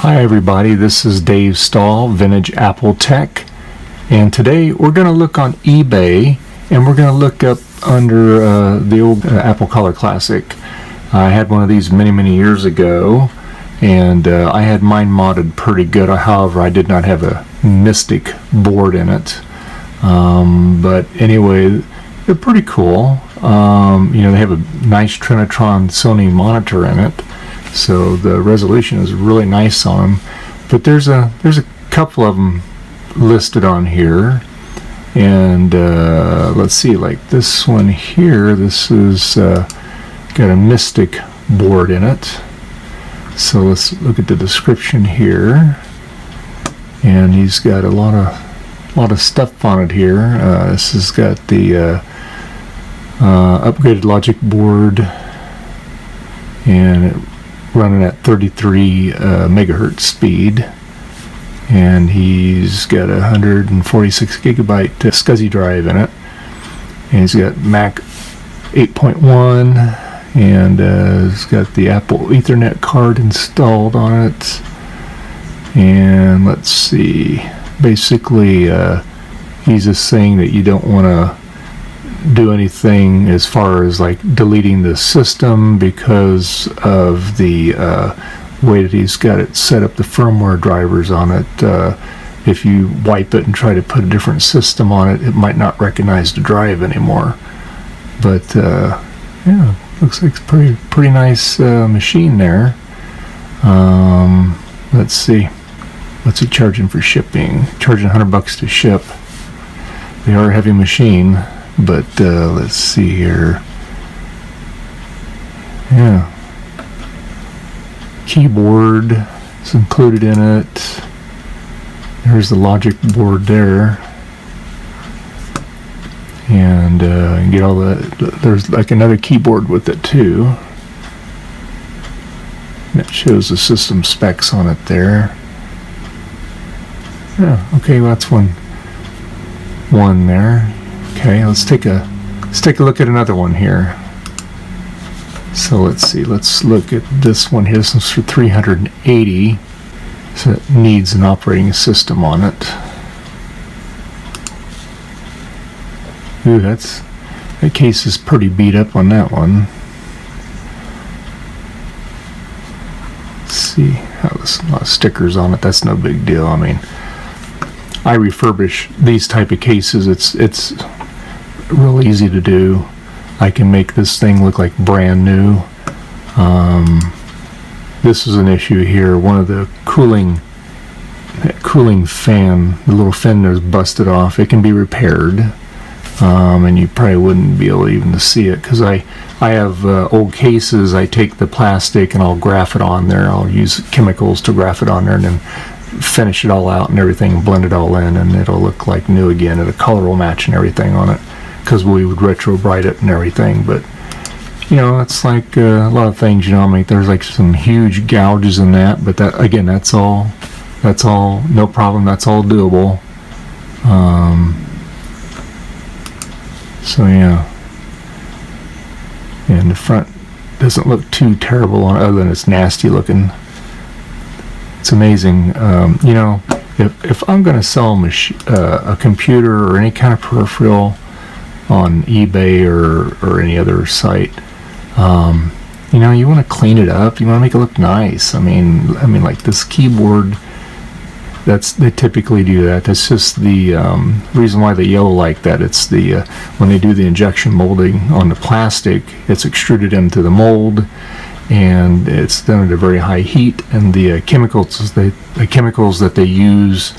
Hi everybody, this is Dave Stahl, Vintage Apple Tech, and today we're going to look on eBay and we're going to look up under the old Apple Color Classic. I had one of these many years ago, and I had mine modded pretty good. However, I did not have a Mystic board in it, but anyway, they're pretty cool. They have a nice Trinitron Sony monitor in it, so the resolution is really nice on them. But there's a couple of them listed on here, and let's see, like this one here. This is got a Mystic board in it. So let's look at the description here, and he's got a lot of stuff on it here. This has got the upgraded logic board, and it running at 33 megahertz speed, and he's got a 146 gigabyte SCSI drive in it, and he's got Mac 8.1, and it's got the Apple Ethernet card installed on it. And let's see, basically he's just saying that you don't want to do anything as far as like deleting the system because of the way that he's got it set up, the firmware drivers on it. If you wipe it and try to put a different system on it, it might not recognize the drive anymore. But yeah, looks like it's pretty nice machine there. Let's see, what's he charging for shipping? Charging $100 to ship. They are a heavy machine. But let's see here. Yeah, keyboard is included in it. There's the logic board there, and you get all the. There's like another keyboard with it too. And it shows the system specs on it there. Yeah. Okay, well, that's one there. Okay, let's take a look at another one here. So let's see, let's look at this one here. This one's for 380, so it needs an operating system on it. Ooh, that case is pretty beat up on that one. Let's see, there's a lot of stickers on it. That's no big deal. I mean, I refurbish these type of cases. It's real easy to do. I can make this thing look like brand new. This is an issue here. One of the cooling fan, the little fender is busted off. It can be repaired, and you probably wouldn't be able even to see it, because I have old cases. I take the plastic and I'll graph it on there. I'll use chemicals to graph it on there, and then finish it all out and everything, blend it all in, and it'll look like new again, and the color will match and everything on it, because we would retro bright it and everything. But it's like a lot of things, I mean, there's like some huge gouges in that, but that, again, that's all no problem. That's all doable. So yeah, and the front doesn't look too terrible on it, other than it's nasty looking. It's amazing. If I'm going to sell a computer or any kind of peripheral on eBay or any other site, you want to clean it up. You want to make it look nice. I mean, like this keyboard, they typically do that. That's just the reason why they yellow like that. It's the when they do the injection molding on the plastic, it's extruded into the mold, and it's done at a very high heat, and the chemicals that they use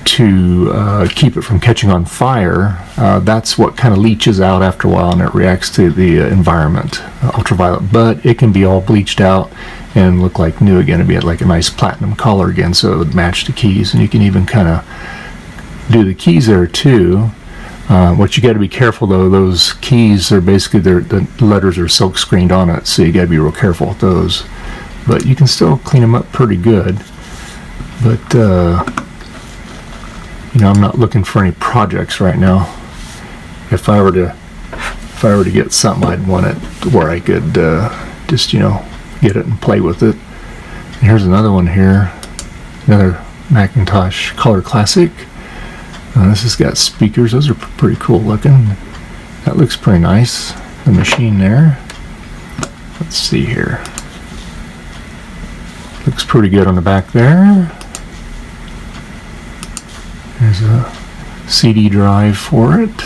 to keep it from catching on fire, that's what kind of leaches out after a while, and it reacts to the environment, ultraviolet. But it can be all bleached out and look like new again. It'd be like a nice platinum color again, so it would match the keys, and you can even kind of do the keys there too. What you got to be careful though, those keys are basically, the letters are silk screened on it, so you got to be real careful with those. But you can still clean them up pretty good. But I'm not looking for any projects right now. If I were to get something, I'd want it where I could just get it and play with it. And here's another one here. Another Macintosh Color Classic. This has got speakers. Those are pretty cool looking. That looks pretty nice. The machine there. Let's see here. Looks pretty good on the back there. There's a CD drive for it.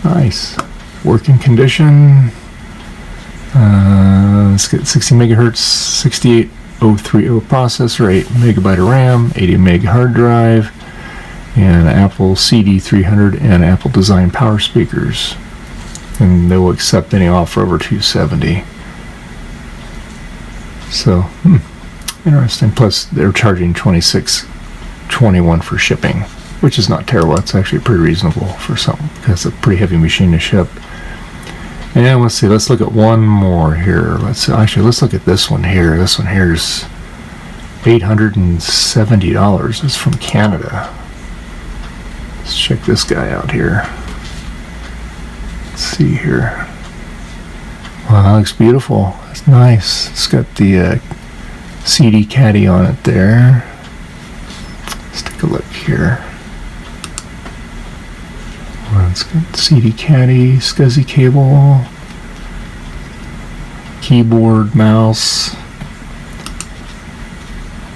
Nice. Working condition. It's got 60 megahertz, 68030 processor, 8 megabyte of RAM, 80 meg hard drive, and Apple CD300 and Apple design power speakers. And they will accept any offer over 270. So, interesting. Plus, they're charging $26.21 for shipping, which is not terrible. It's actually pretty reasonable for something, because it's a pretty heavy machine to ship. And let's see, let's look at one more here. Let's look at this one here. This one here is $870. It's from Canada. Let's check this guy out here. Let's see here. Wow, that looks beautiful. It's nice. It's got the CD caddy on it there. Let's take a look here. It's got CD caddy, SCSI cable, keyboard, mouse.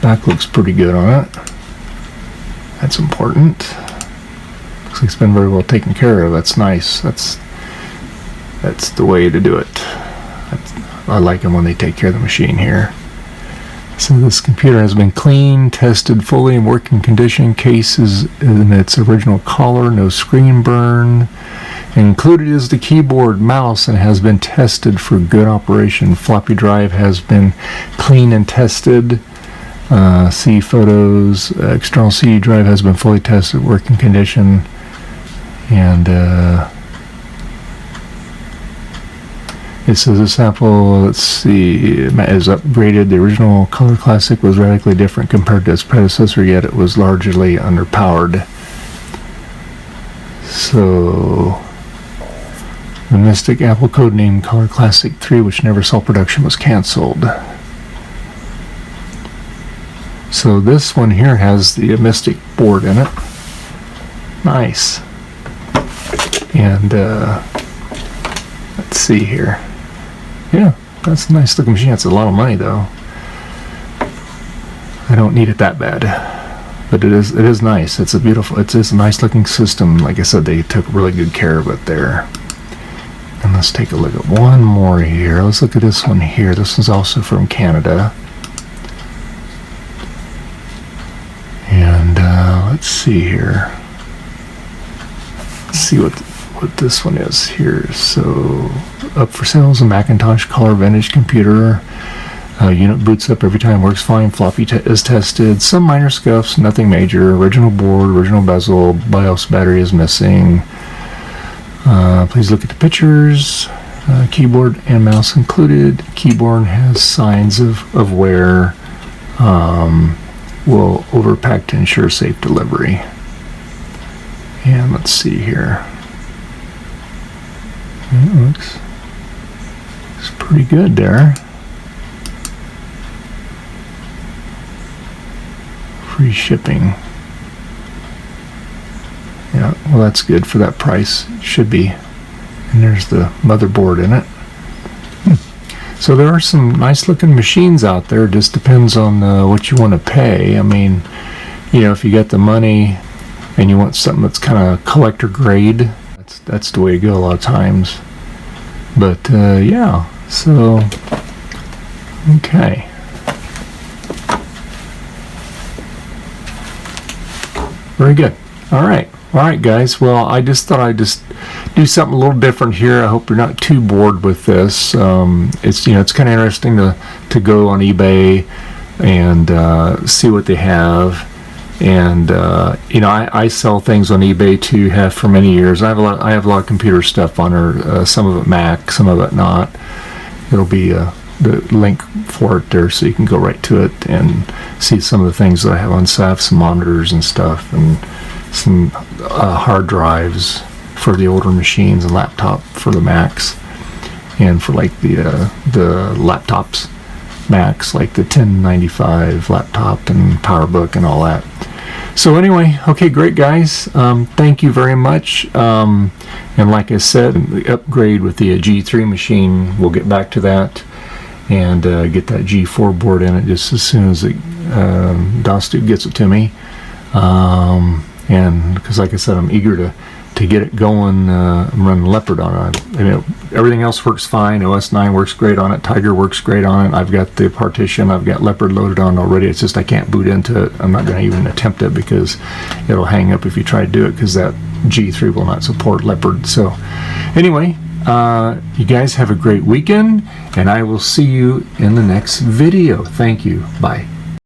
Back looks pretty good on it. That's important. Looks like it's been very well taken care of. That's nice. That's the way to do it. I like them when they take care of the machine here. So this computer has been cleaned, tested fully in working condition. Case is in its original color, no screen burn. Included is the keyboard, mouse, and has been tested for good operation. Floppy drive has been cleaned and tested. See photos. External CD drive has been fully tested, working condition. And it says this Apple, let's see, is upgraded. The original Color Classic was radically different compared to its predecessor, yet it was largely underpowered. So, the Mystic Apple codename Color Classic 3, which never saw production, was canceled. So this one here has the Mystic board in it. Nice. And let's see here. Yeah, that's a nice looking machine. It's a lot of money though. I don't need it that bad, but it is nice. It's a nice looking system. Like I said, they took really good care of it there. And let's take a look at one more here. Let's look at this one here. This one's also from Canada. And let's see here. Let's see what this one is here. So, up for sale is a Macintosh Color Vintage computer. Unit boots up every time, works fine. Floppy is tested. Some minor scuffs, nothing major. Original board, original bezel. BIOS battery is missing. Please look at the pictures. Keyboard and mouse included. Keyboard has signs of wear. Will overpack to ensure safe delivery. And let's see here. It looks pretty good there. Free shipping. Yeah, well, that's good for that price. It should be. And there's the motherboard in it. So there are some nice looking machines out there. It just depends on what you want to pay. I mean, you know, if you got the money and you want something that's kind of collector grade, that's the way to go a lot of times. But yeah, so okay. Very good. All right, guys. Well, I just thought I'd just do something a little different here. I hope you're not too bored with this. It's it's kind of interesting to go on eBay and see what they have. And I sell things on eBay too. Have for many years. I have a lot of computer stuff on there. Some of it Mac, some of it not. It'll be the link for it there, so you can go right to it and see some of the things that I have on. So I have some monitors and stuff, and some hard drives for the older machines, and laptop for the Macs, and for like the laptops Macs like the 1095 laptop and PowerBook and all that. So anyway, okay, great guys. Thank you very much. And like I said, the upgrade with the G3 machine, we'll get back to that and get that G4 board in it just as soon as Dostuk gets it to me. And because like I said, I'm eager to get it going. I'm running Leopard on it. Everything else works fine. OS 9 works great on it. Tiger works great on it. I've got the partition. I've got Leopard loaded on already. It's just I can't boot into it. I'm not going to even attempt it because it'll hang up if you try to do it, because that G3 will not support Leopard. So anyway, you guys have a great weekend, and I will see you in the next video. Thank you. Bye.